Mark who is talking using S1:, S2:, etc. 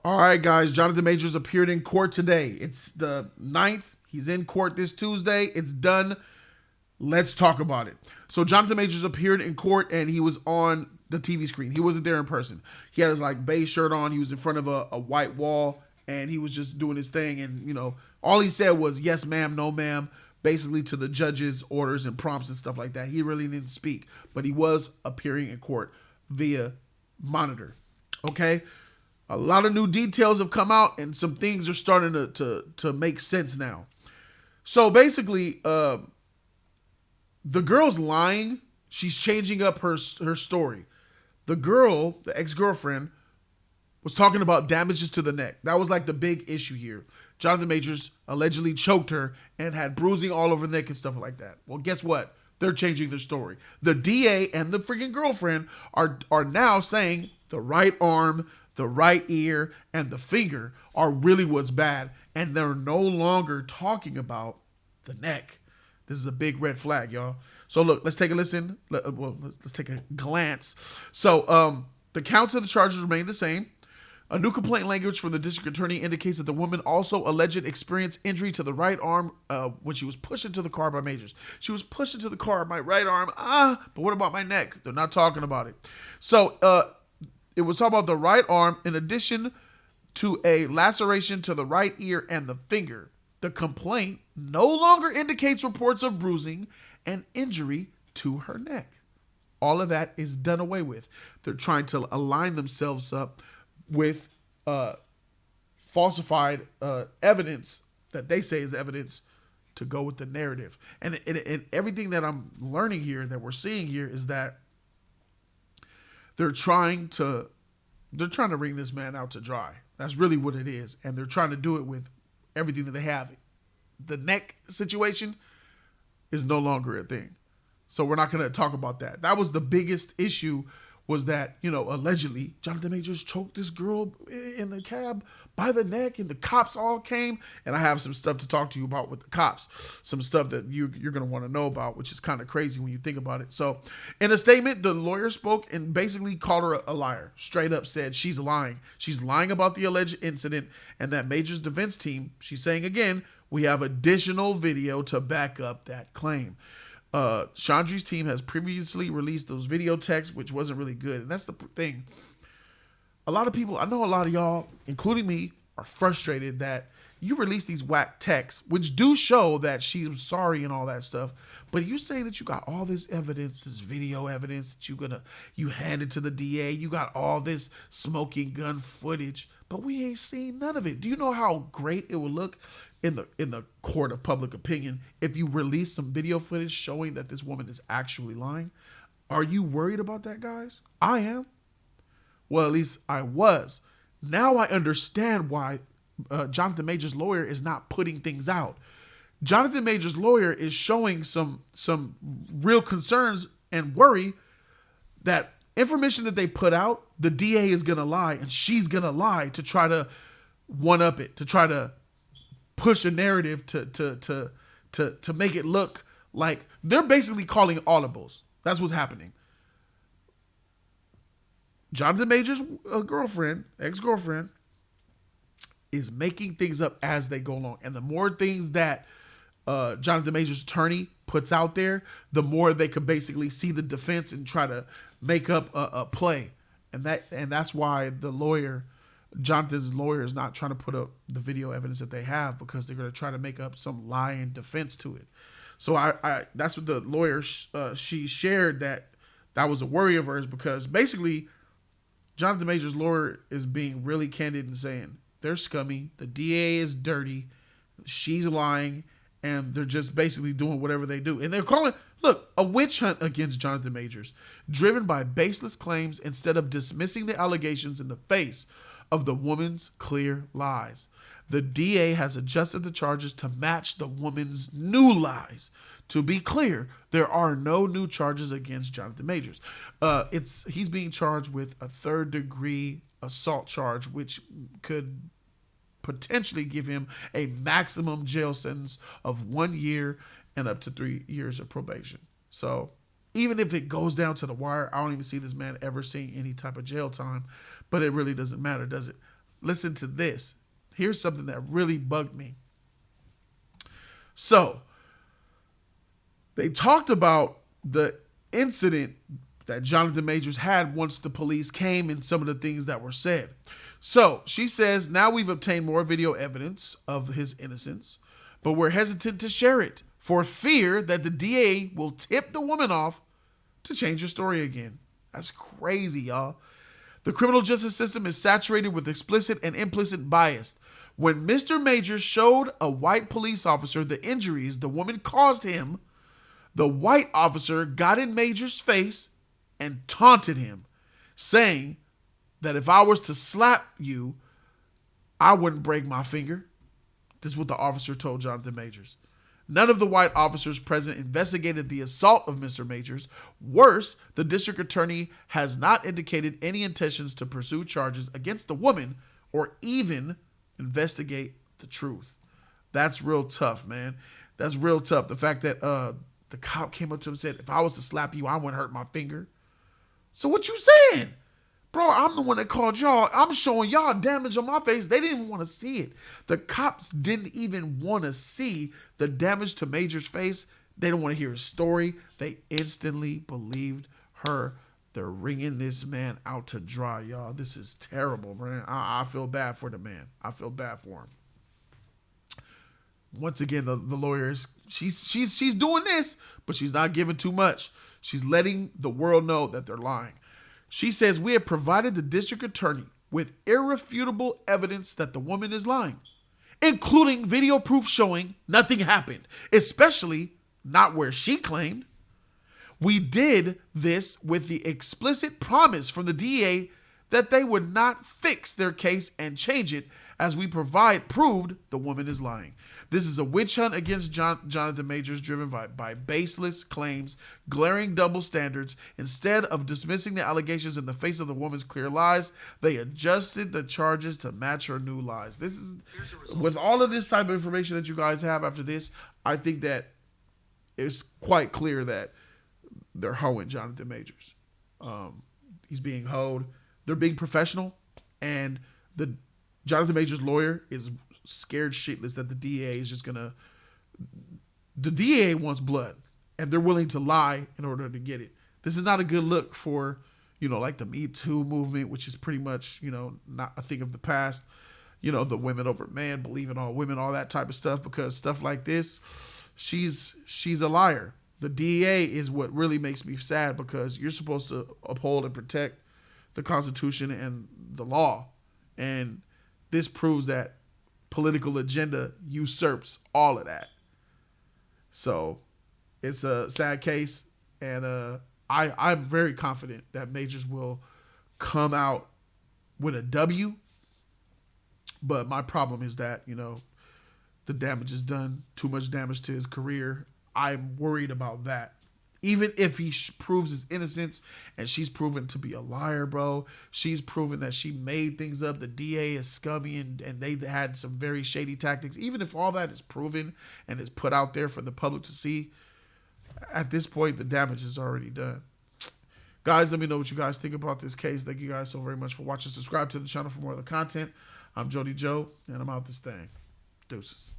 S1: All right, guys. Jonathan Majors appeared in court today. It's the 9th. He's in court this Tuesday. It's done. Let's talk about it. So Jonathan Majors appeared in court and he was on the TV screen. He wasn't there in person. He had his like beige shirt on. He was in front of a white wall and he was just doing his thing. And, all he said was, yes, ma'am, no, ma'am, basically to the judge's orders and prompts and stuff like that. He really didn't speak, but he was appearing in court via monitor. Okay. A lot of new details have come out and some things are starting to make sense now. So basically, the girl's lying. She's changing up her story. The girl, the ex-girlfriend, was talking about damages to the neck. That was like the big issue here. Jonathan Majors allegedly choked her and had bruising all over the neck and stuff like that. Well, guess what? They're changing their story. The DA and the freaking girlfriend are now saying the right arm, the right ear, and the finger are really what's bad. And they're no longer talking about the neck. This is a big red flag, y'all. So look, let's take a listen. Let's take a glance. So the counts of the charges remain the same. A new complaint language from the district attorney indicates that the woman also alleged experienced injury to the right arm when she was pushed into the car by Majors. She was pushed into the car, my right arm, but what about my neck? They're not talking about it. So it was talking about the right arm in addition to a laceration to the right ear and the finger. The complaint no longer indicates reports of bruising and injury to her neck. All of that is done away with. They're trying to align themselves up with falsified evidence that they say is evidence to go with the narrative. And everything that I'm learning here, that we're seeing here, is that they're trying to wring this man out to dry. That's really what it is. And they're trying to do it with everything that they have. The neck situation is no longer a thing. So we're not going to talk about that. That was the biggest issue, was that, allegedly Jonathan Majors choked this girl in the cab by the neck and the cops all came. And I have some stuff to talk to you about with the cops, some stuff that you're going to want to know about, which is kind of crazy when you think about it. So in a statement, the lawyer spoke and basically called her a liar, straight up said she's lying. She's lying about the alleged incident and that Majors' defense team, she's saying again, we have additional video to back up that claim. Chandri's team has previously released those video texts, which wasn't really good. And that's the thing. A lot of people, I know a lot of y'all, including me, are frustrated that you release these whack texts, which do show that she's sorry and all that stuff. But you saying that you got all this evidence, this video evidence that you handed to the DA, you got all this smoking gun footage, but we ain't seen none of it. Do you know how great it would look in the court of public opinion if you release some video footage showing that this woman is actually lying? Are you worried about that, guys? I am. Well, at least I was. Now I understand why Jonathan Majors' lawyer is not putting things out. Jonathan Majors' lawyer is showing some real concerns and worry that information that they put out, the DA is going to lie and she's going to lie to try to one-up it, to try to push a narrative to make it look like they're basically calling audibles. That's what's happening. Jonathan Majors' ex-girlfriend, is making things up as they go along. And the more things that Jonathan Majors' attorney puts out there, the more they could basically see the defense and try to make up a play. And that's why Jonathan's lawyer is not trying to put up the video evidence that they have, because they're going to try to make up some lie in defense to it. So I that's what the lawyer, she shared that was a worry of hers, because basically Jonathan Majors' lawyer is being really candid and saying they're scummy, the DA is dirty, she's lying, and they're just basically doing whatever they do. And they're calling, look, a witch hunt against Jonathan Majors, driven by baseless claims instead of dismissing the allegations in the face of the woman's clear lies. The DA has adjusted the charges to match the woman's new lies. To be clear, there are no new charges against Jonathan Majors. He's being charged with a third-degree assault charge, which could potentially give him a maximum jail sentence of 1 year and up to 3 years of probation. So even if it goes down to the wire, I don't even see this man ever seeing any type of jail time, but it really doesn't matter, does it? listen to this. Here's something that really bugged me. So, they talked about the incident that Jonathan Majors had once the police came and some of the things that were said. So, she says, now we've obtained more video evidence of his innocence, but we're hesitant to share it for fear that the DA will tip the woman off to change her story again. That's crazy, y'all. The criminal justice system is saturated with explicit and implicit bias. When Mr. Majors showed a white police officer the injuries the woman caused him, the white officer got in Majors' face and taunted him, saying that if I was to slap you, I wouldn't break my finger. This is what the officer told Jonathan Majors. None of the white officers present investigated the assault of Mr. Majors. Worse, the district attorney has not indicated any intentions to pursue charges against the woman or even investigate the truth. That's real tough, man. That's real tough. The fact that the cop came up to him and said, if I was to slap you, I wouldn't hurt my finger. So what you saying? Bro, I'm the one that called y'all. I'm showing y'all damage on my face. They didn't even want to see it. The cops didn't even want to see the damage to Major's face. They didn't want to hear his story. They instantly believed her. They're wringing this man out to dry, y'all. This is terrible, man. I feel bad for the man. I feel bad for him. Once again, the lawyers, she's doing this, but she's not giving too much. She's letting the world know that they're lying. She says, we have provided the district attorney with irrefutable evidence that the woman is lying, including video proof showing nothing happened, especially not where she claimed. We did this with the explicit promise from the DA that they would not fix their case and change it as we proved the woman is lying. This is a witch hunt against Jonathan Majors driven by baseless claims, glaring double standards. Instead of dismissing the allegations in the face of the woman's clear lies, they adjusted the charges to match her new lies. This is, with all of this type of information that you guys have after this, I think that it's quite clear that they're hoeing Jonathan Majors. He's being hoed. They're being professional, and the Jonathan Majors' lawyer is scared shitless that the DA is just gonna. The DA wants blood, and they're willing to lie in order to get it. This is not a good look for, like the Me Too movement, which is pretty much, not a thing of the past. The women over man, believing all women, all that type of stuff, because stuff like this, she's a liar. The DA is what really makes me sad, because you're supposed to uphold and protect the Constitution and the law, and this proves that political agenda usurps all of that. So it's a sad case, and I'm very confident that Majors will come out with a W. But my problem is that, the damage is done, too much damage to his career. I'm worried about that. Even if he proves his innocence, and she's proven to be a liar, bro. She's proven that she made things up. The DA is scummy, and they had some very shady tactics. Even if all that is proven and is put out there for the public to see, at this point, the damage is already done. Guys, let me know what you guys think about this case. Thank you guys so very much for watching. Subscribe to the channel for more of the content. I'm Jody Joe, and I'm out this thing. Deuces.